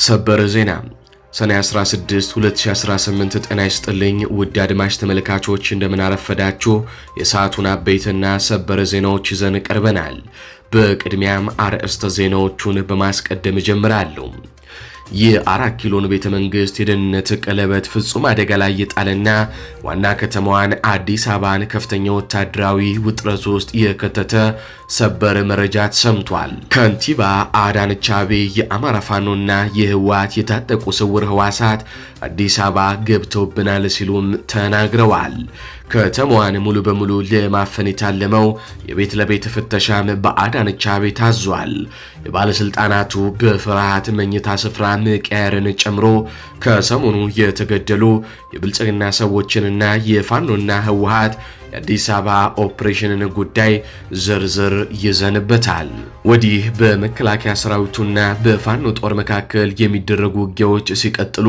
ሰበር ዜና ሰኔ 16 2018 ጤና ይስጥልኝ ውድ አድማጭ ተመልካቾች እንደምን አረፈዳችሁ። የሰዓቱን አበይትና ሰበር ዜናዎች ይዘን ቀርበናል። በቅድሚያም አርዕስተ ዜናዎቹን በማስቀደም ጀምራለሁ። የአራት ኪሎን ቤተ መንግስት የደህንነት ቀለበት ፍጹም አደጋ ላይ የጣለና ዋና ከተማዋን አዲስ አበባን ከፍተኛ ወታደራዊ ውጥረት ውስጥ የከተተ ሰበር መረጃ ተሰምቷል። ከንቲባ አዳነች አቤቤ የአማራ ፋኖና የህወሓት የታጠቁ ስውር ህዋሳት አዲስ አበባ ገብተውብናል ሲሉም ተናግረዋል። ከተማዋን ሙሉ በሙሉ ለማፈን የታለመው የቤት ለቤት ፍተሻም በአዳነች አቤቤ ታዟል። የባለስልጣናቱ በፍርሃት መኝታ ስፍራ መቀየርን ጨምሮ ከሰሞኑ የተገደሉ የብልጽግና ሰዎችንና የፋኖና ህወሓት የአዲስ አበባ ኦፕሬሽንን ጉዳይ ዝርዝር ይዘንበታል። ወዲህ በመከላከያ ሰራዊቱና በፋኖ ጦር መካከል የሚደረጉ ውጊያዎች ሲቀጥሉ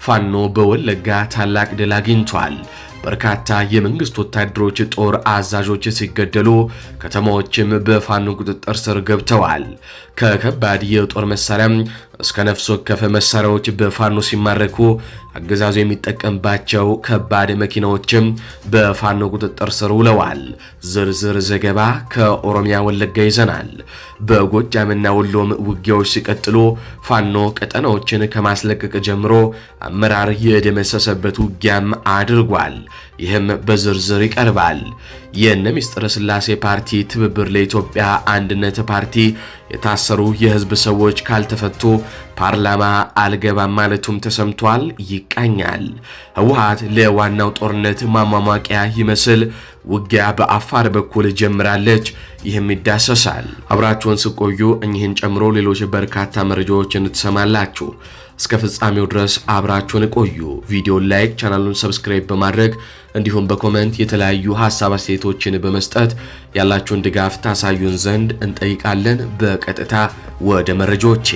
ፋኖ በወለጋ ታላቅ ድል አግኝቷል። በርካታ የመንግስት ወታደሮች ጦር አዛዦች ሲገደሉ ከተማዎችም በፋኖ ቁጥጥር ስር ገብተዋል። ከከባድ የጦር መሳሪያ እስከ ነፍስ ወከፍ መሳሪያዎች በፋኖ ሲማረኩ አገዛዙ የሚጠቀምባቸው ከባድ መኪናዎችም በፋኖ ቁጥጥር ስር ውለዋል። ዝርዝር ዘገባ ከኦሮሚያ ወለጋ ይዘናል። በጎጃምና ወሎም ውጊያዎች ሲቀጥሉ ፋኖ ቀጠናዎችን ከማስለቀቅ ጀምሮ አመራር የደመሰሰበት ውጊያም አድርጓል። ይህም በዝርዝር ይቀርባል። የነ ሚስጥረ ስላሴ ፓርቲ ትብብር ለኢትዮጵያ አንድነት ፓርቲ የታሰሩ የህዝብ ሰዎች ካልተፈቱ ፓርላማ አልገባም ማለቱም ተሰምቷል። ይቃኛል። ህወሓት ለዋናው ጦርነት ማሟሟቂያ ይመስል ውጊያ በአፋር በኩል ጀምራለች። ይህም ይዳሰሳል። አብራችሁን ስቆዩ እኚህን ጨምሮ ሌሎች በርካታ መረጃዎችን ትሰማላችሁ። እስከ ፍጻሜው ድረስ አብራችሁን ቆዩ። ቪዲዮን ላይክ፣ ቻናሉን ሰብስክራይብ በማድረግ እንዲሁም በኮሜንት የተለያዩ ሐሳብ አስተያየቶችን በመስጠት ያላችሁን ድጋፍ ታሳዩን ዘንድ እንጠይቃለን። በቀጥታ ወደ መረጃዎች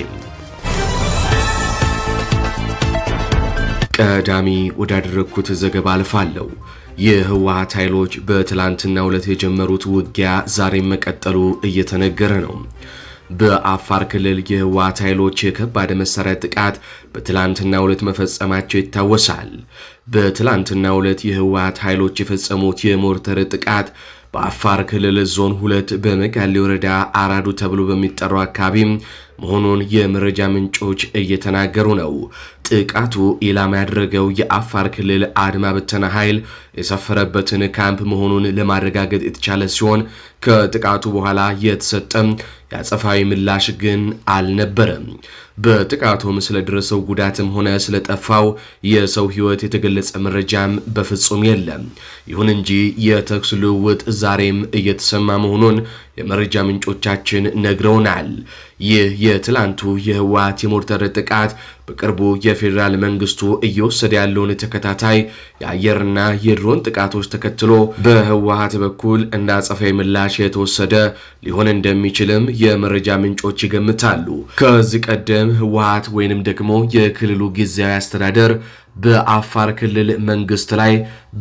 ቀዳሚ ወዳደረኩት ዘገባ አልፋለሁ። የህወሓት ኃይሎች በትላንትናው ዕለት የጀመሩት ውጊያ ዛሬም መቀጠሉ እየተነገረ ነው። በአፋር ክልል የህወሓት ኃይሎች የከባድ መሳሪያ ጥቃት በትላንትናው ዕለት መፈጸማቸው ይታወሳል። በትላንትናው ዕለት የህወሓት ኃይሎች የፈጸሙት የሞርተር ጥቃት በአፋር ክልል ዞን 2 በመጋሌ ወረዳ አራዱ ተብሎ በሚጠራው አካባቢ መሆኑን የመረጃ ምንጮች እየተናገሩ ነው። ጥቃቱ ኢላማ ያደረገው የአፋር ክልል አድማ በተና ኃይል የሰፈረበትን ካምፕ መሆኑን ለማረጋገጥ የተቻለ ሲሆን ከጥቃቱ በኋላ የተሰጠም የአጸፋዊ ምላሽ ግን አልነበረም። በጥቃቱም ስለደረሰው ጉዳትም ሆነ ስለጠፋው የሰው ህይወት የተገለጸ መረጃም በፍጹም የለም። ይሁን እንጂ የተኩስ ልውውጥ ዛሬም እየተሰማ መሆኑን የመረጃ ምንጮቻችን ነግረውናል። ይህ የትላንቱ የህወሓት የሞርተር ጥቃት በቅርቡ የፌዴራል መንግስቱ እየወሰደ ያለውን ተከታታይ የአየርና የድሮን ጥቃቶች ተከትሎ በህወሓት በኩል እንደ አጸፋዊ ምላሽ የተወሰደ ሊሆን እንደሚችልም የመረጃ ምንጮች ይገምታሉ። ከዚህ ቀደም ህወሓት ወይንም ደግሞ የክልሉ ጊዜያዊ አስተዳደር በአፋር ክልል መንግስት ላይ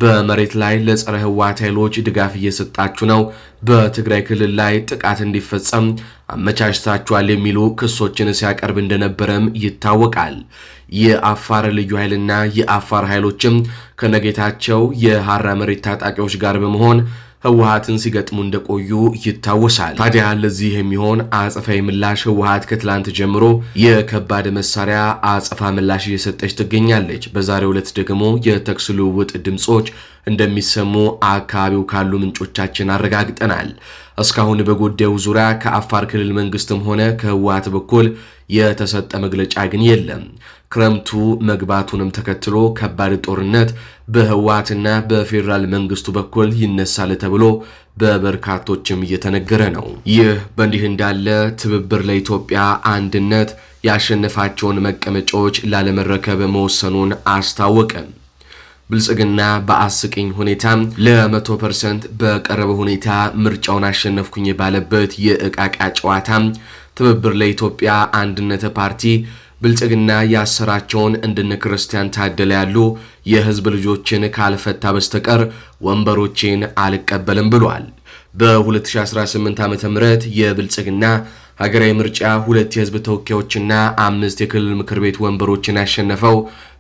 በመሬት ላይ ለጸረ ህወሓት ኃይሎች ድጋፍ እየሰጣችሁ ነው፣ በትግራይ ክልል ላይ ጥቃት እንዲፈጸም አመቻችታችኋል የሚሉ ክሶችን ሲያቀርብ እንደነበረም ይታወቃል። የአፋር ልዩ ኃይልና የአፋር ኃይሎችም ከነጌታቸው የሐራ መሬት ታጣቂዎች ጋር በመሆን ህወሓትን ሲገጥሙ እንደቆዩ ይታወሳል። ታዲያ ለዚህ የሚሆን አጸፋዊ ምላሽ ህወሓት ከትላንት ጀምሮ የከባድ መሳሪያ አጸፋ ምላሽ እየሰጠች ትገኛለች። በዛሬው ዕለት ደግሞ የተኩስ ልውውጥ ድምጾች እንደሚሰሙ አካባቢው ካሉ ምንጮቻችን አረጋግጠናል። እስካሁን በጉዳዩ ዙሪያ ከአፋር ክልል መንግስትም ሆነ ከህወሓት በኩል የተሰጠ መግለጫ ግን የለም። ክረምቱ መግባቱንም ተከትሎ ከባድ ጦርነት በህወሓትና በፌዴራል መንግስቱ በኩል ይነሳል ተብሎ በበርካቶችም እየተነገረ ነው። ይህ በእንዲህ እንዳለ ትብብር ለኢትዮጵያ አንድነት ያሸነፋቸውን መቀመጫዎች ላለመረከብ መወሰኑን አስታወቀ። ብልጽግና በአስቂኝ ሁኔታ ለ100% በቀረበ ሁኔታ ምርጫውን አሸነፍኩኝ ባለበት የእቃቃ ጨዋታ ትብብር ለኢትዮጵያ አንድነት ፓርቲ ብልጽግና ያሰራቸውን እንደነ ክርስቲያን ታደለ ያሉ የህዝብ ልጆችን ካልፈታ በስተቀር ወንበሮችን አልቀበልም ብሏል። በ2018 ዓ.ም የብልጽግና ሀገራዊ ምርጫ 2 የህዝብ ተወካዮችና 5 የክልል ምክር ቤት ወንበሮችን ያሸነፈው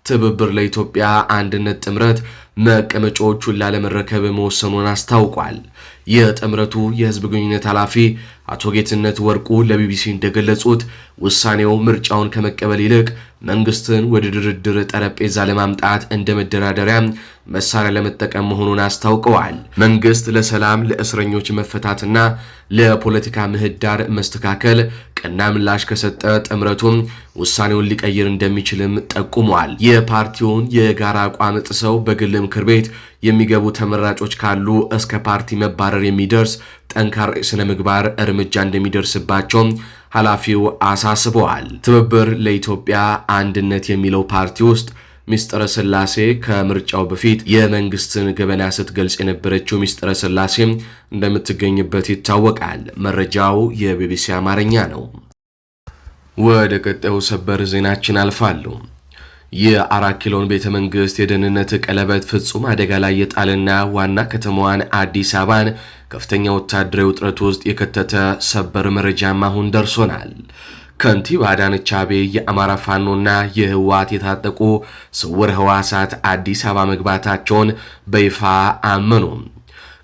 ትብብር ለኢትዮጵያ አንድነት ጥምረት መቀመጫዎቹን ላለመረከብ መወሰኑን አስታውቋል። የጥምረቱ የህዝብ ግንኙነት ኃላፊ አቶ ጌትነት ወርቁ ለቢቢሲ እንደገለጹት ውሳኔው ምርጫውን ከመቀበል ይልቅ መንግስትን ወደ ድርድር ጠረጴዛ ለማምጣት እንደ መደራደሪያ መሳሪያ ለመጠቀም መሆኑን አስታውቀዋል። መንግስት ለሰላም፣ ለእስረኞች መፈታትና ለፖለቲካ ምህዳር መስተካከል ቀና ምላሽ ከሰጠ ጥምረቱም ውሳኔውን ሊቀይር እንደሚችልም ጠቁሟል። የፓርቲውን የጋራ አቋም ጥሰው በግል ምክር ቤት የሚገቡ ተመራጮች ካሉ እስከ ፓርቲ መባረር የሚደርስ ጠንካራ ስነ ምግባር እርምጃ እንደሚደርስባቸው ኃላፊው አሳስበዋል። ትብብር ለኢትዮጵያ አንድነት የሚለው ፓርቲ ውስጥ ሚስጥረ ስላሴ ከምርጫው በፊት የመንግስትን ገበና ስትገልጽ የነበረችው ሚስጥረ ስላሴ እንደምትገኝበት ይታወቃል። መረጃው የቢቢሲ አማርኛ ነው። ወደ ቀጣዩ ሰበር ዜናችን አልፋለሁ። የአራት ኪሎን ቤተ መንግስት የደህንነት ቀለበት ፍጹም አደጋ ላይ የጣልና ዋና ከተማዋን አዲስ አበባን ከፍተኛ ወታደራዊ ውጥረት ውስጥ የከተተ ሰበር መረጃም አሁን ደርሶናል። ከንቲባ አዳነች አቤቤ የአማራ ፋኖና የህወሓት የታጠቁ ስውር ህዋሳት አዲስ አበባ መግባታቸውን በይፋ አመኑ።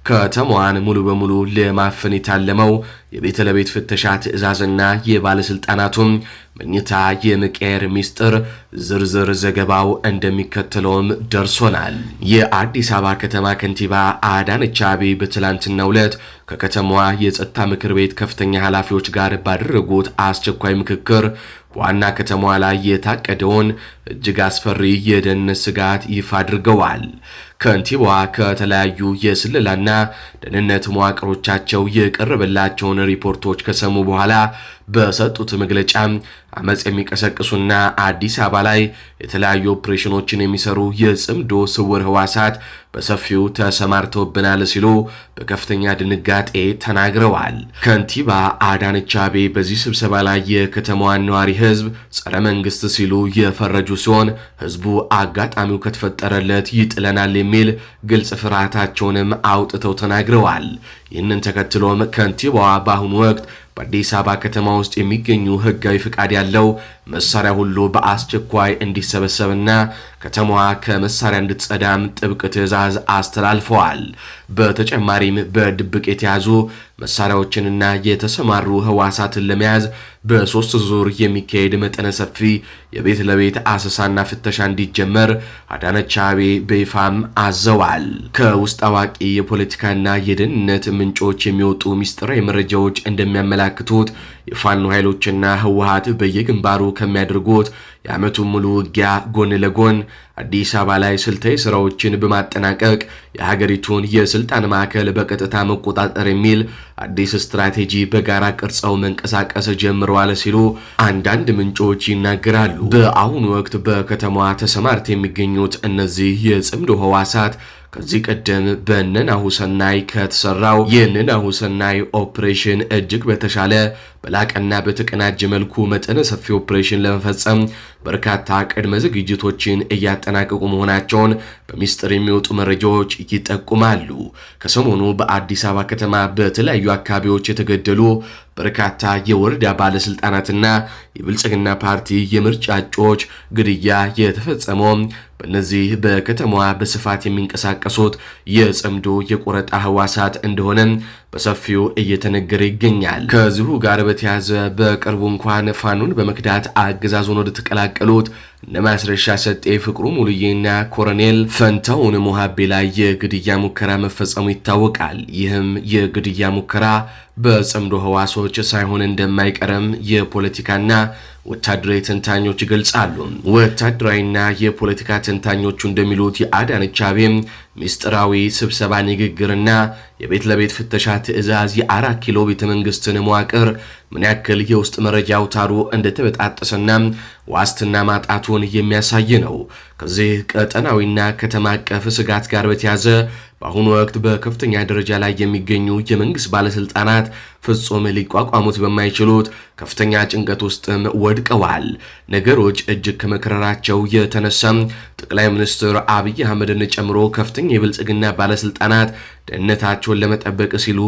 ከተማዋን ሙሉ በሙሉ ለማፈን የታለመው የቤት ለቤት ፍተሻ ትዕዛዝና የባለስልጣናቱም መኝታ የመቀየር ሚስጥር ዝርዝር ዘገባው እንደሚከተለውም ደርሶናል። የአዲስ አበባ ከተማ ከንቲባ አዳነች አቤቤ በትላንትናው ዕለት ከከተማዋ የጸጥታ ምክር ቤት ከፍተኛ ኃላፊዎች ጋር ባደረጉት አስቸኳይ ምክክር ዋና ከተማዋ ላይ የታቀደውን እጅግ አስፈሪ የደህንነት ስጋት ይፋ አድርገዋል። ከንቲባዋ ከተለያዩ የስለላና ደህንነት መዋቅሮቻቸው የቀረበላቸውን ሪፖርቶች ከሰሙ በኋላ በሰጡት መግለጫ አመጽ የሚቀሰቅሱና አዲስ አበባ ላይ የተለያዩ ኦፕሬሽኖችን የሚሰሩ የጽምዶ ስውር ህዋሳት በሰፊው ተሰማርተውብናል ሲሉ በከፍተኛ ድንጋጤ ተናግረዋል። ከንቲባ አዳነች አቤቤ በዚህ ስብሰባ ላይ የከተማዋን ነዋሪ ህዝብ ጸረ መንግስት ሲሉ የፈረጁ ሲሆን ህዝቡ አጋጣሚው ከተፈጠረለት ይጥለናል የሚል ግልጽ ፍርሃታቸውንም አውጥተው ተናግረዋል። ይህንን ተከትሎም ከንቲባዋ በአሁኑ ወቅት በአዲስ አበባ ከተማ ውስጥ የሚገኙ ህጋዊ ፍቃድ ያለው መሳሪያ ሁሉ በአስቸኳይ እንዲሰበሰብና ከተማዋ ከመሳሪያ እንድትጸዳም ጥብቅ ትዕዛዝ አስተላልፈዋል። በተጨማሪም በድብቅ የተያዙ መሳሪያዎችንና የተሰማሩ ህዋሳትን ለመያዝ በ3 ዙር የሚካሄድ መጠነ ሰፊ የቤት ለቤት አሰሳና ፍተሻ እንዲጀመር አዳነች አቤቤ በይፋም አዘዋል። ከውስጥ አዋቂ የፖለቲካና የደህንነት ምንጮች የሚወጡ ሚስጥራዊ መረጃዎች እንደሚያመላክቱት የፋኖ ኃይሎችና ህወሓት በየግንባሩ ከሚያደርጉት የዓመቱን ሙሉ ውጊያ ጎን ለጎን አዲስ አበባ ላይ ስልታዊ ስራዎችን በማጠናቀቅ የሀገሪቱን የስልጣን ማዕከል በቀጥታ መቆጣጠር የሚል አዲስ ስትራቴጂ በጋራ ቅርጸው መንቀሳቀስ ጀምረዋል ሲሉ አንዳንድ ምንጮች ይናገራሉ። በአሁኑ ወቅት በከተማዋ ተሰማርተው የሚገኙት እነዚህ የጽምዶ ህዋሳት ከዚህ ቀደም በነናሁ ሰናይ ከተሰራው የነናሁ ሰናይ ኦፕሬሽን እጅግ በተሻለ በላቀና በተቀናጀ መልኩ መጠነ ሰፊ ኦፕሬሽን ለመፈጸም በርካታ ቅድመ ዝግጅቶችን እያጠናቀቁ መሆናቸውን በሚስጥር የሚወጡ መረጃዎች ይጠቁማሉ። ከሰሞኑ በአዲስ አበባ ከተማ በተለያዩ አካባቢዎች የተገደሉ በርካታ የወረዳ ባለስልጣናትና የብልጽግና ፓርቲ የምርጫ እጩዎች ግድያ የተፈጸመው በእነዚህ በከተማዋ በስፋት የሚንቀሳቀሱት የጽምዶ የቆረጣ ህዋሳት እንደሆነ በሰፊው እየተነገረ ይገኛል። ከዚሁ ጋር በተያያዘ በቅርቡ እንኳን ፋኖን በመክዳት አገዛዙን ወደ ተቀላቀሉት እነ ማስረሻ ሰጤ፣ ፍቅሩ ሙሉዬና ኮሎኔል ፈንታውን ሞሃቤ ላይ የግድያ ሙከራ መፈጸሙ ይታወቃል። ይህም የግድያ ሙከራ በጽምዶ ህዋሶች ሳይሆን እንደማይቀርም የፖለቲካና ወታደራዊ ተንታኞች ይገልጻሉ። ወታደራዊና የፖለቲካ ተንታኞቹ እንደሚሉት የአዳነች አቤቤ ሚስጥራዊ ስብሰባ ንግግርና የቤት ለቤት ፍተሻ ትዕዛዝ የ4 ኪሎ ቤተ መንግስትን መዋቅር ምን ያክል የውስጥ መረጃ አውታሩ እንደተበጣጠሰና ዋስትና ማጣቱን የሚያሳይ ነው። ከዚህ ቀጠናዊና ከተማ አቀፍ ስጋት ጋር በተያዘ በአሁኑ ወቅት በከፍተኛ ደረጃ ላይ የሚገኙ የመንግስት ባለስልጣናት ፍጹም ሊቋቋሙት በማይችሉት ከፍተኛ ጭንቀት ውስጥም ወድቀዋል። ነገሮች እጅግ ከመከረራቸው የተነሳም ጠቅላይ ሚኒስትር አብይ አህመድን ጨምሮ ከፍተኛ የብልጽግና ባለስልጣናት ደህንነታቸውን ለመጠበቅ ሲሉ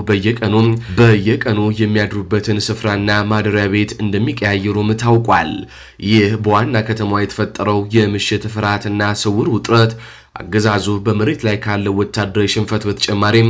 በየቀኑ የሚያድሩበትን ስፍራና ማደሪያ ቤት እንደሚቀያየሩም ታውቋል። ይህ በዋና ከተማዋ የተፈጠረው የምሽት ፍርሃትና ስውር ውጥረት አገዛዙ በመሬት ላይ ካለው ወታደራዊ ሽንፈት በተጨማሪም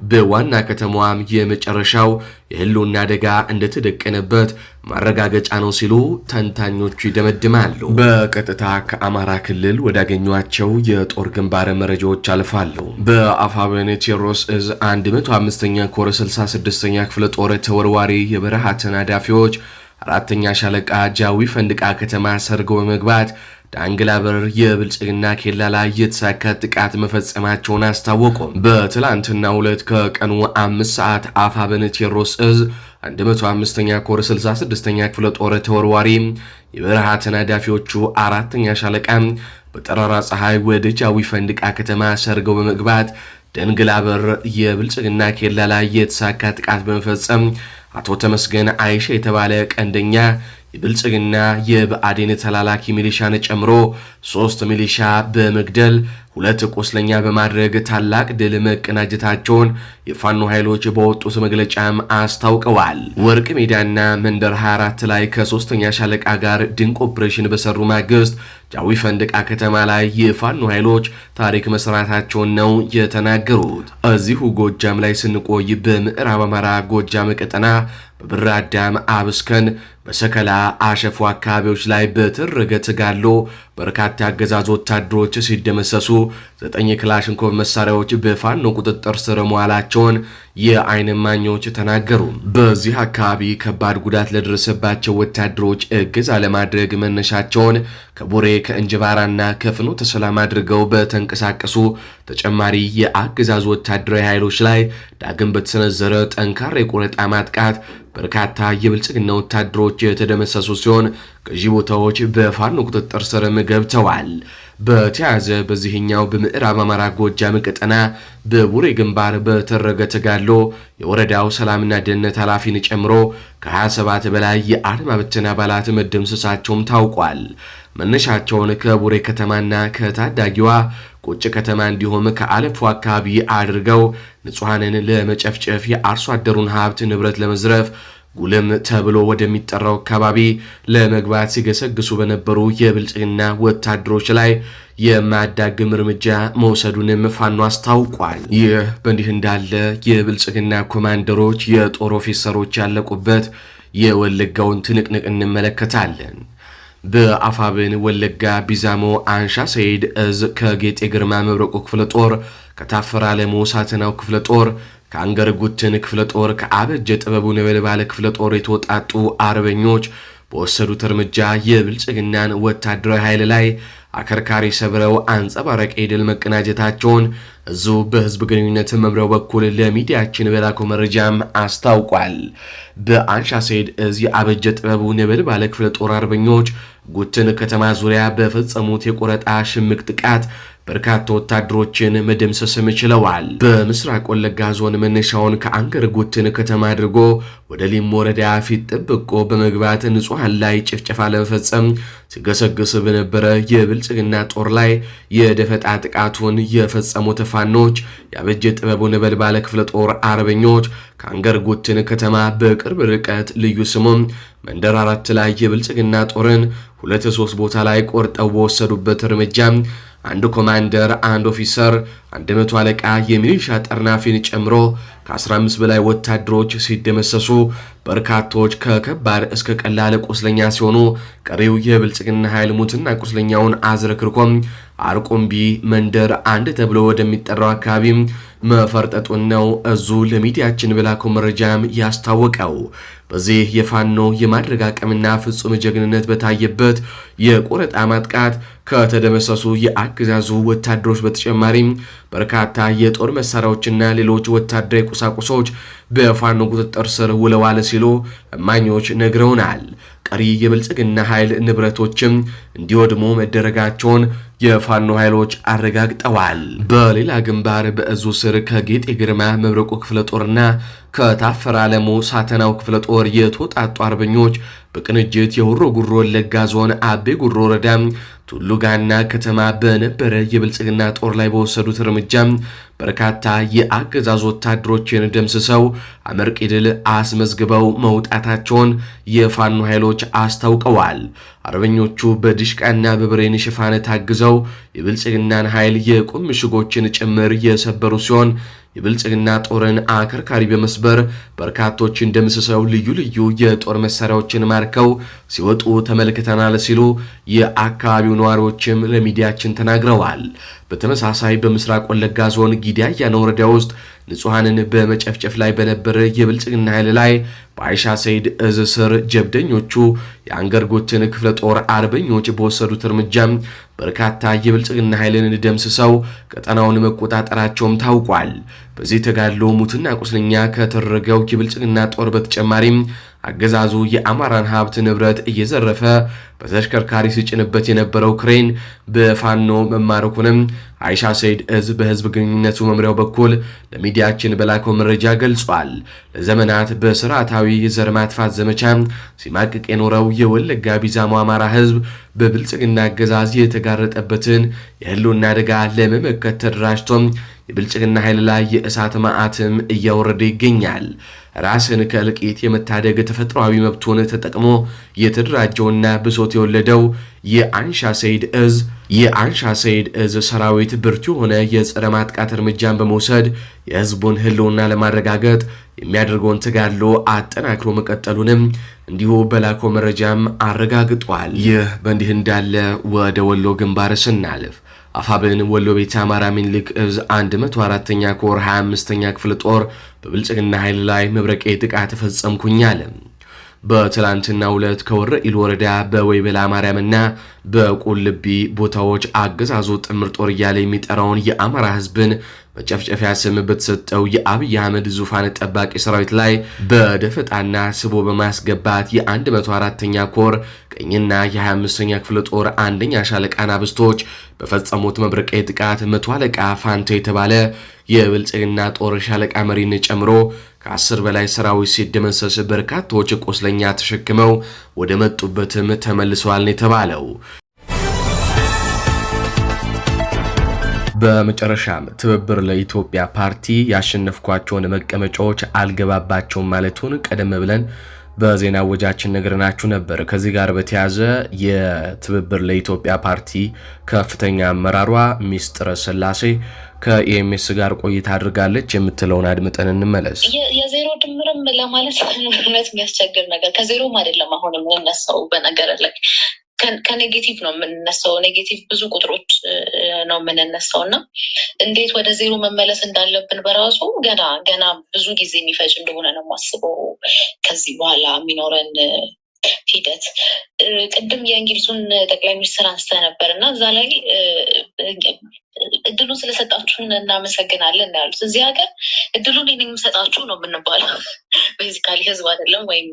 በዋና ከተማዋም የመጨረሻው የህልውና አደጋ እንደተደቀነበት ማረጋገጫ ነው ሲሉ ተንታኞቹ ይደመድማሉ። በቀጥታ ከአማራ ክልል ወዳገኟቸው የጦር ግንባር መረጃዎች አልፋሉ። በአፋብኃ ቴዎድሮስ እዝ 105ኛ ኮር 66ኛ ክፍለ ጦር ተወርዋሪ የበረሃ ተናዳፊዎች 4ኛ ሻለቃ ጃዊ ፈንድቃ ከተማ ሰርገው በመግባት ዳንግላ በር የብልጽግና ኬላ ላይ የተሳካ ጥቃት መፈጸማቸውን አስታወቁ። በትላንትናው ዕለት ከቀኑ 5 ሰዓት አፋብኃ ቴዎድሮስ እዝ 105ኛ ኮር 66ኛ ክፍለ ጦር ተወርዋሪ የበረሃ ተናዳፊዎቹ 4ኛ ሻለቃ በጠራራ ፀሐይ ወደ ጃዊ ፈንድቃ ከተማ ሰርገው በመግባት ዳንግላ በር የብልጽግና ኬላ ላይ የተሳካ ጥቃት በመፈጸም አቶ ተመስገን አይሻ የተባለ ቀንደኛ የብልጽግና የብአዴን ተላላኪ ሚሊሻን ጨምሮ 3 ሚሊሻ በመግደል 2 ቆስለኛ በማድረግ ታላቅ ድል መቀናጀታቸውን የፋኖ ኃይሎች በወጡት መግለጫም አስታውቀዋል። ወርቅ ሜዳና መንደር 24 ላይ ከ3ኛ ሻለቃ ጋር ድንቅ ኦፕሬሽን በሰሩ ማግስት ጃዊ ፈንድቃ ከተማ ላይ የፋኖ ኃይሎች ታሪክ መስራታቸውን ነው የተናገሩት። እዚሁ ጎጃም ላይ ስንቆይ በምዕራብ አማራ ጎጃም ቀጠና በብር አዳም አብስከን በሰከላ አሸፉ አካባቢዎች ላይ በተደረገ ተጋድሎ በርካታ አገዛዝ ወታደሮች ሲደመሰሱ 9 ክላሽንኮቭ መሳሪያዎች በፋኖ ቁጥጥር ስር መዋላቸውን የዓይን እማኞች ተናገሩ። በዚህ አካባቢ ከባድ ጉዳት ለደረሰባቸው ወታደሮች እገዛ ለማድረግ መነሻቸውን ከቡሬ ከእንጅባራና ከፍኖተ ሰላም አድርገው በተንቀሳቀሱ ተጨማሪ የአገዛዝ ወታደራዊ ኃይሎች ላይ ዳግም በተሰነዘረ ጠንካራ የቆረጣ ማጥቃት በርካታ የብልጽግና ወታደሮች የተደመሰሱ ሲሆን ገዢ ቦታዎች በፋኖ ቁጥጥር ስርም ገብተዋል። በተያያዘ በዚህኛው በምዕራብ አማራ ጎጃም ቀጠና በቡሬ ግንባር በተደረገ ተጋድሎ የወረዳው ሰላምና ደህንነት ኃላፊን ጨምሮ ከ27 በላይ የአድማ ብተና አባላት መደምሰሳቸውም ታውቋል። መነሻቸውን ከቡሬ ከተማና ከታዳጊዋ ቁጭ ከተማ እንዲሁም ከአለፎ አካባቢ አድርገው ንጹሃንን ለመጨፍጨፍ የአርሶ አደሩን ሀብት ንብረት ለመዝረፍ ጉልም ተብሎ ወደሚጠራው አካባቢ ለመግባት ሲገሰግሱ በነበሩ የብልጽግና ወታደሮች ላይ የማያዳግም እርምጃ መውሰዱንም ፋኖ አስታውቋል። ይህ በእንዲህ እንዳለ የብልጽግና ኮማንደሮች የጦር ኦፊሰሮች ያለቁበት የወለጋውን ትንቅንቅ እንመለከታለን። በአፋብኃ ወለጋ ቢዛሞ አንሻ ሰይድ እዝ ከጌጤ ግርማ መብረቁ ክፍለ ጦር ከታፈራ አለሙ ሳተናው ክፍለ ጦር ከአንገር ጉትን ክፍለ ጦር ከአበጀ ጥበቡ ነበልባለ ክፍለ ጦር የተወጣጡ አርበኞች በወሰዱት እርምጃ የብልጽግናን ወታደራዊ ኃይል ላይ አከርካሪ ሰብረው አንጸባራቂ ድል መቀናጀታቸውን እዙ በህዝብ ግንኙነት መምሪያው በኩል ለሚዲያችን በላከው መረጃም አስታውቋል። በአንሻ ሰይድ እዝ የአበጀ ጥበቡ ነበልባለ ክፍለ ጦር አርበኞች ጉትን ከተማ ዙሪያ በፈጸሙት የቆረጣ ሽምቅ ጥቃት በርካታ ወታደሮችን መደምሰስም ችለዋል። በምስራቅ ወለጋ ዞን መነሻውን ከአንገር ጉትን ከተማ አድርጎ ወደ ሊሙ ወረዳ ፊት ጥብቆ በመግባት ንጹሃን ላይ ጭፍጨፋ ለመፈጸም ሲገሰግስ በነበረ የብልጽግና ጦር ላይ የደፈጣ ጥቃቱን የፈጸሙት ፋኖች የአበጀ ጥበቡ ነበልባለ ክፍለ ጦር አርበኞች ከአንገር ጉትን ከተማ በቅርብ ርቀት ልዩ ስሙም መንደር 4 ላይ የብልጽግና ጦርን 2-3 ቦታ ላይ ቆርጠው በወሰዱበት እርምጃ አንድ ኮማንደር፣ አንድ ኦፊሰር፣ 100 አለቃ የሚሊሻ ጠርናፊን ጨምሮ ከ15 በላይ ወታደሮች ሲደመሰሱ በርካቶች ከከባድ እስከ ቀላል ቁስለኛ ሲሆኑ ቀሪው የብልጽግና ኃይል ሙትና ቁስለኛውን አዝረክርኮም አርቆምቢ መንደር 1 ተብሎ ወደሚጠራው አካባቢ መፈርጠጡን ነው እዙ ለሚዲያችን በላከው መረጃም ያስታወቀው። በዚህ የፋኖ የማድረግ አቅምና ፍጹም ጀግንነት በታየበት የቆረጣ ማጥቃት ከተደመሰሱ የአገዛዙ ወታደሮች በተጨማሪም በርካታ የጦር መሳሪያዎችና ሌሎች ወታደራዊ ቁሳቁሶች በፋኖ ቁጥጥር ስር ውለዋል ሲሉ እማኞች ነግረውናል። ቀሪ የብልጽግና ኃይል ንብረቶችም እንዲወድሙ መደረጋቸውን የፋኖ ኃይሎች አረጋግጠዋል። በሌላ ግንባር በእዙ ስር ከጌጤ ግርማ መብረቁ ክፍለ ጦርና ከታፈረ ዓለሙ ሳተናው ክፍለ ጦር የተወጣጡ አርበኞች በቅንጅት የሆሮ ጉሮ ወለጋ ዞን አቤ ጉሮ ወረዳ ቱሉ ጋና ከተማ በነበረ የብልጽግና ጦር ላይ በወሰዱት እርምጃ በርካታ የአገዛዝ ወታደሮችን ደምስሰው አመርቂ ድል አስመዝግበው መውጣታቸውን የፋኖ ኃይሎች አስታውቀዋል። አርበኞቹ በድሽቃና በብሬን ሽፋን ታግዘው የብልጽግናን ኃይል የቁም ምሽጎችን ጭምር የሰበሩ ሲሆን የብልጽግና ጦርን አከርካሪ በመስበር በርካቶችን ደምስሰው ልዩ ልዩ የጦር መሳሪያዎችን ማርከው ሲወጡ ተመልክተናል ሲሉ የአካባቢው ነዋሪዎችም ለሚዲያችን ተናግረዋል። በተመሳሳይ በምስራቅ ወለጋ ዞን ጊዳያና ወረዳ ውስጥ ንጹሃንን በመጨፍጨፍ ላይ በነበረ የብልጽግና ኃይል ላይ በአይሻ ሰይድ እዝ ስር ጀብደኞቹ የአንገርጉትን ክፍለ ጦር አርበኞች በወሰዱት እርምጃ በርካታ የብልጽግና ኃይልን ደምስሰው ቀጠናውን መቆጣጠራቸውም ታውቋል። በዚህ ተጋድሎ ሙትና ቁስለኛ ከተደረገው የብልጽግና ጦር በተጨማሪም አገዛዙ የአማራን ሀብት ንብረት እየዘረፈ በተሽከርካሪ ሲጭንበት የነበረው ክሬን በፋኖ መማረኩንም አይሻ ሰይድ እዝ በህዝብ ግንኙነቱ መምሪያው በኩል ለሚዲያችን በላከው መረጃ ገልጿል። ለዘመናት በስርዓታዊ የዘር ማጥፋት ዘመቻ ሲማቅቅ የኖረው የወለጋ ቢዛሞ አማራ ህዝብ በብልጽግና አገዛዝ የተጋረጠበትን የህልውና አደጋ ለመመከት ተደራጅቶም የብልጽግና ኃይል ላይ የእሳት ማዕትም እያወረደ ይገኛል። ራስን ከእልቂት የመታደግ ተፈጥሯዊ መብቱን ተጠቅሞ የተደራጀውና ብሶት የወለደው የአንሻ ሰይድ እዝ ሰራዊት ብርቱ የሆነ የጸረ ማጥቃት እርምጃን በመውሰድ የህዝቡን ህልውና ለማረጋገጥ የሚያደርገውን ተጋድሎ አጠናክሮ መቀጠሉንም እንዲሁ በላኮ መረጃም አረጋግጧል። ይህ በእንዲህ እንዳለ ወደ ወሎ ግንባር ስናልፍ አፋብን ወሎ ቤተ አማራ ሚኒልክ እዝ 104ኛ ኮር 25ኛ ክፍለ ጦር በብልጽግና ኃይል ላይ መብረቄ ጥቃት ፈጸምኩኝ አለ። በትላንትናው ዕለት ከወረኢሉ ወረዳ በወይበላ ማርያምና በቁልቢ ቦታዎች አገዛዙ ጥምር ጦር እያለ የሚጠራውን የአማራ ህዝብን መጨፍጨፊያ ስም በተሰጠው የአብይ አህመድ ዙፋን ጠባቂ ሰራዊት ላይ በደፈጣና ስቦ በማስገባት የ104ኛ ኮር ቀኝና የ25ኛ ክፍለ ጦር አንደኛ ሻለቃ ናብስቶች በፈጸሙት መብረቃዊ ጥቃት መቶ አለቃ ፋንቶ የተባለ የብልጽግና ጦር ሻለቃ መሪን ጨምሮ ከ10 በላይ ሰራዊት ሲደመሰስ በርካቶች ቆስለኛ ተሸክመው ወደ መጡበትም ተመልሰዋል ነው የተባለው። በመጨረሻም ትብብር ለኢትዮጵያ ፓርቲ ያሸነፍኳቸውን መቀመጫዎች አልገባባቸውም ማለቱን ቀደም ብለን በዜና ወጃችን ነግረናችሁ ነበር። ከዚህ ጋር በተያያዘ የትብብር ለኢትዮጵያ ፓርቲ ከፍተኛ አመራሯ ሚስጥረ ስላሴ ከኢኤምኤስ ጋር ቆይታ አድርጋለች። የምትለውን አድምጠን እንመለስ። የዜሮ ድምርም ለማለት እውነት የሚያስቸግር ነገር ከዜሮም አይደለም አሁን የምንነሳው በነገር ላይ ከኔጌቲቭ ነው የምንነሳው። ኔጌቲቭ ብዙ ቁጥሮች ነው የምንነሳው እና እንዴት ወደ ዜሮ መመለስ እንዳለብን በራሱ ገና ብዙ ጊዜ የሚፈጅ እንደሆነ ነው የማስበው ከዚህ በኋላ የሚኖረን ሂደት። ቅድም የእንግሊዙን ጠቅላይ ሚኒስትር አንስተ ነበር እና እዛ ላይ እድሉን ስለሰጣችሁን እናመሰግናለን ያሉት። እዚህ ሀገር እድሉን የምሰጣችሁ ነው የምንባለው። ቤዚካሊ ህዝብ አይደለም ወይም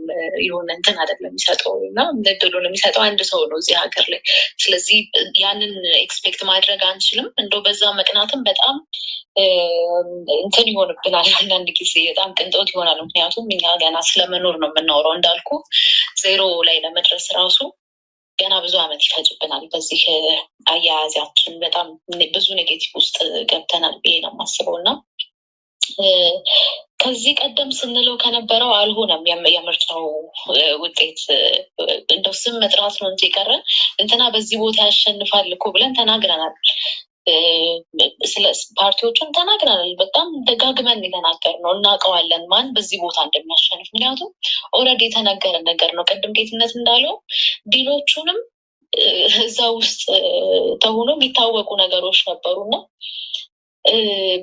የሆነ እንትን አይደለም የሚሰጠው እና እድሉን የሚሰጠው አንድ ሰው ነው እዚህ ሀገር ላይ። ስለዚህ ያንን ኤክስፔክት ማድረግ አንችልም። እንደው በዛ መቅናትም በጣም እንትን ይሆንብናል። አንዳንድ ጊዜ በጣም ቅንጦት ይሆናል። ምክንያቱም እኛ ገና ስለመኖር ነው የምናወራው። እንዳልኩ ዜሮ ላይ ለመድረስ ራሱ ገና ብዙ ዓመት ይፈጅብናል። በዚህ አያያዛችን በጣም ብዙ ኔጌቲቭ ውስጥ ገብተናል ብዬ ነው የማስበው እና ከዚህ ቀደም ስንለው ከነበረው አልሆነም። የምርጫው ውጤት እንደው ስም መጥራት ነው እንጂ ቀረን እንትና በዚህ ቦታ ያሸንፋል እኮ ብለን ተናግረናል። ስለ ፓርቲዎቹን ተናግረናል። በጣም ደጋግመን የተናገር ነው። እናውቀዋለን ማን በዚህ ቦታ እንደሚያሸንፍ። ምክንያቱም ኦልሬዲ የተነገረ ነገር ነው። ቅድም ጌትነት እንዳለው ዲሎቹንም እዛ ውስጥ ተሆኖ የሚታወቁ ነገሮች ነበሩና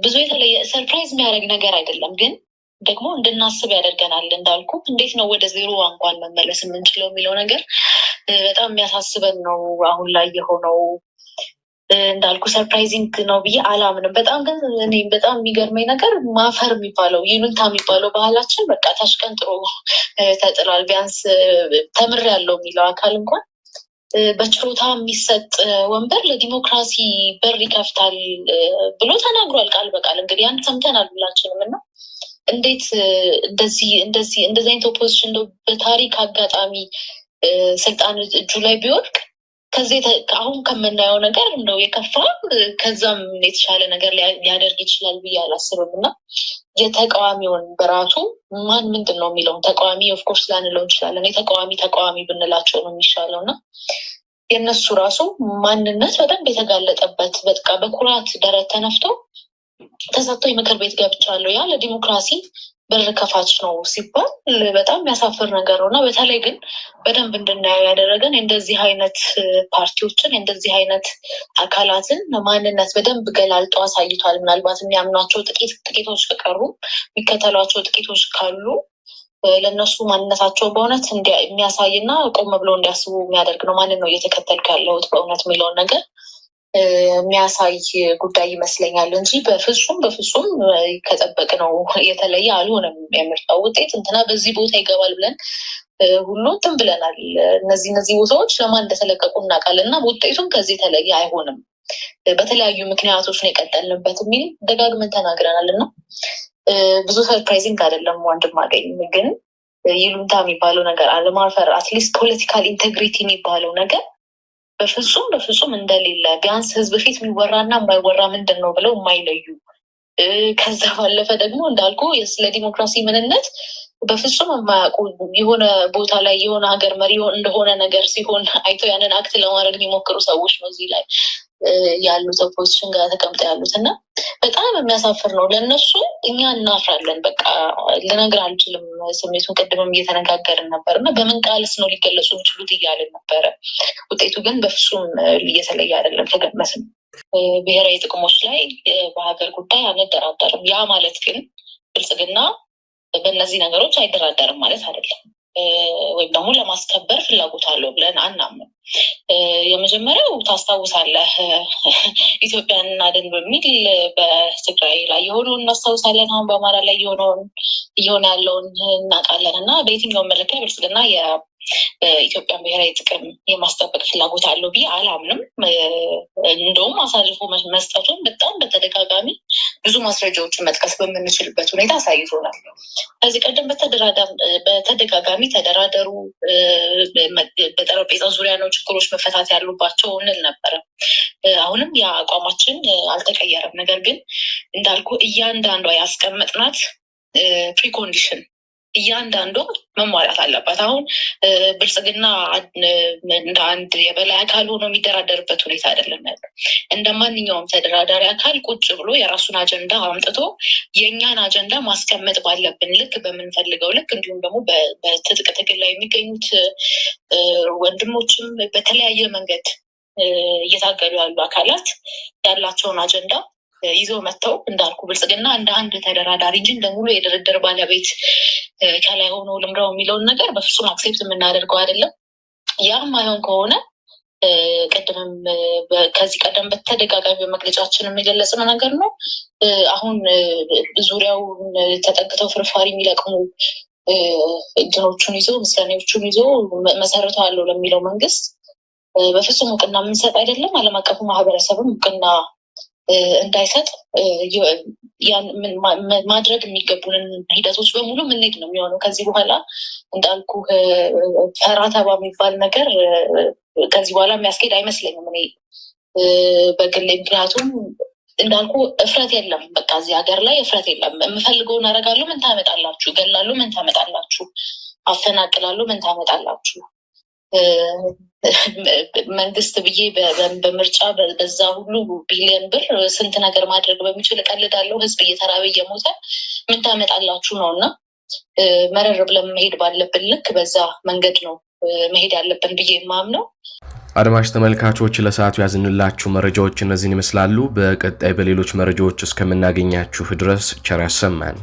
ብዙ የተለየ ሰርፕራይዝ የሚያደርግ ነገር አይደለም፣ ግን ደግሞ እንድናስብ ያደርገናል። እንዳልኩ እንዴት ነው ወደ ዜሮ እንኳን መመለስ የምንችለው የሚለው ነገር በጣም የሚያሳስበን ነው አሁን ላይ የሆነው እንዳልኩ ሰርፕራይዚንግ ነው ብዬ አላምንም። በጣም ግን እኔ በጣም የሚገርመኝ ነገር ማፈር የሚባለው ይሉንታ የሚባለው ባህላችን በቃ ተሽቀንጥሮ ተጥሏል። ቢያንስ ተምሬያለሁ የሚለው አካል እንኳን በችሮታ የሚሰጥ ወንበር ለዲሞክራሲ በር ይከፍታል ብሎ ተናግሯል ቃል በቃል። እንግዲህ ያን ሰምተናል ሁላችንም እና እንዴት እንደዚህ አይነት ኦፖዚሽን እንደው በታሪክ አጋጣሚ ስልጣን እጁ ላይ ቢወድቅ ከዚህ አሁን ከምናየው ነገር እንደው የከፋ ከዛም የተሻለ ነገር ሊያደርግ ይችላል ብዬ አላስብም እና የተቃዋሚውን በራሱ ማን ምንድን ነው የሚለውን ተቃዋሚ ኦፍኮርስ ላንለው እንችላለን። ተቃዋሚ ብንላቸው ነው የሚሻለው እና የእነሱ ራሱ ማንነት በደንብ የተጋለጠበት በቃ በኩራት ደረት ተነፍቶ ተሰጥቶ የምክር ቤት ገብቻለሁ ያ ለዲሞክራሲ በር ከፋች ነው ሲባል በጣም የሚያሳፍር ነገር ነው እና በተለይ ግን በደንብ እንድናየው ያደረገን እንደዚህ አይነት ፓርቲዎችን እንደዚህ አይነት አካላትን ማንነት በደንብ ገላልጦ አሳይቷል። ምናልባት የሚያምኗቸው ጥቂቶች ከቀሩ የሚከተሏቸው ጥቂቶች ካሉ ለእነሱ ማንነታቸው በእውነት የሚያሳይና ቆም ብሎ እንዲያስቡ የሚያደርግ ነው። ማንን ነው እየተከተልኩ ያለሁት በእውነት የሚለውን ነገር የሚያሳይ ጉዳይ ይመስለኛል እንጂ በፍጹም ከጠበቅነው የተለየ አልሆነም። የምርጫው ውጤት እንትና በዚህ ቦታ ይገባል ብለን ሁሉ እንትን ብለናል። እነዚህ ቦታዎች ለማን እንደተለቀቁ እናውቃለን እና ውጤቱም ከዚህ የተለየ አይሆንም። በተለያዩ ምክንያቶች ነው የቀጠልንበት የሚል ደጋግመን ተናግረናል እና ብዙ ሰርፕራይዚንግ አይደለም። ወንድም አገኝ ግን ይሉንታ የሚባለው ነገር አለማፈር አትሊስት ፖለቲካል ኢንቴግሪቲ የሚባለው ነገር በፍጹም እንደሌለ ቢያንስ ህዝብ ፊት የሚወራና የማይወራ ምንድን ነው ብለው የማይለዩ ከዛ ባለፈ ደግሞ እንዳልኩ ስለ ዲሞክራሲ ምንነት በፍጹም የማያውቁ የሆነ ቦታ ላይ የሆነ ሀገር መሪ እንደሆነ ነገር ሲሆን አይቶ ያንን አክት ለማድረግ የሚሞክሩ ሰዎች ነው እዚህ ላይ ያሉት ኦፖዚሽን ጋር ተቀምጠው ያሉት እና በጣም የሚያሳፍር ነው ለእነሱ። እኛ እናፍራለን። በቃ ልነግር አልችልም ስሜቱን። ቅድምም እየተነጋገርን ነበር እና በምን ቃልስ ነው ሊገለጹ የሚችሉት እያልን ነበረ። ውጤቱ ግን በፍጹም እየተለየ አይደለም። ተገመስም ብሔራዊ ጥቅሞች ላይ በሀገር ጉዳይ አንደራደርም። ያ ማለት ግን ብልጽግና በእነዚህ ነገሮች አይደራደርም ማለት አይደለም። ወይም ደግሞ ለማስከበር ፍላጎት አለው ብለን አናምን። የመጀመሪያው ታስታውሳለህ ኢትዮጵያን እናድን በሚል በትግራይ ላይ የሆነውን እናስታውሳለን። አሁን በአማራ ላይ እየሆነ ያለውን እናውቃለን እና በየትኛውም መለኪያ ብልጽግና የኢትዮጵያን ብሔራዊ ጥቅም የማስጠበቅ ፍላጎት አለው ብዬ አላምንም። እንደውም አሳልፎ መስጠቱን በጣም በተደጋጋሚ ብዙ ማስረጃዎችን መጥቀስ በምንችልበት ሁኔታ አሳይቶናል። ከዚህ ቀደም በተደጋጋሚ ተደራደሩ፣ በጠረጴዛ ዙሪያ ነው ችግሮች መፈታት ያሉባቸው እንል ነበረ። አሁንም ያ አቋማችን አልተቀየረም። ነገር ግን እንዳልኩ እያንዳንዷ ያስቀመጥናት ፕሪኮንዲሽን እያንዳንዷ መሟላት አለባት። አሁን ብልጽግና እንደ አንድ የበላይ አካል ሆኖ የሚደራደርበት ሁኔታ አይደለም ያለው። እንደ ማንኛውም ተደራዳሪ አካል ቁጭ ብሎ የራሱን አጀንዳ አምጥቶ የእኛን አጀንዳ ማስቀመጥ ባለብን ልክ በምንፈልገው ልክ እንዲሁም ደግሞ በትጥቅ ትግል ላይ የሚገኙት ወንድሞችም በተለያየ መንገድ እየታገሉ ያሉ አካላት ያላቸውን አጀንዳ ይዘው መጥተው እንዳልኩ ብልጽግና እንደ አንድ ተደራዳሪ እንጂ እንደ ሙሉ የድርድር ባለቤት ከላይ ሆኖ ልምራው የሚለውን ነገር በፍጹም አክሴፕት የምናደርገው አይደለም። ያም አይሆን ከሆነ ቅድምም ከዚህ ቀደም በተደጋጋሚ በመግለጫችን የሚገለጽነው ነገር ነው። አሁን ዙሪያውን ተጠግተው ፍርፋሪ የሚለቅሙ እንትኖቹን ይዞ ምስለኔዎቹን ይዞ መሰረታለሁ ለሚለው መንግስት በፍጹም እውቅና የምንሰጥ አይደለም። ዓለም አቀፉ ማህበረሰብም እውቅና እንዳይሰጥ ማድረግ የሚገቡንን ሂደቶች በሙሉ ምንሄድ ነው የሚሆነው። ከዚህ በኋላ እንዳልኩ ፈራተባ የሚባል ነገር ከዚህ በኋላ የሚያስኬድ አይመስለኝም እኔ በግሌ። ምክንያቱም እንዳልኩ እፍረት የለም። በቃ እዚህ ሀገር ላይ እፍረት የለም። የምፈልገውን አደርጋለሁ፣ ምን ታመጣላችሁ? እገላለሁ፣ ምን ታመጣላችሁ? አፈናቅላለሁ፣ ምን ታመጣላችሁ? መንግስት ብዬ በምርጫ በዛ ሁሉ ቢሊዮን ብር ስንት ነገር ማድረግ በሚችል እቀልዳለሁ። ህዝብ እየተራበ እየሞተ ምን ታመጣላችሁ ነው እና መረር ብለን መሄድ ባለብን ልክ በዛ መንገድ ነው መሄድ ያለብን ብዬ የማምነው። አድማጭ ተመልካቾች ለሰዓቱ ያዝንላችሁ መረጃዎች እነዚህን ይመስላሉ። በቀጣይ በሌሎች መረጃዎች እስከምናገኛችሁ ድረስ ቸር ያሰማን።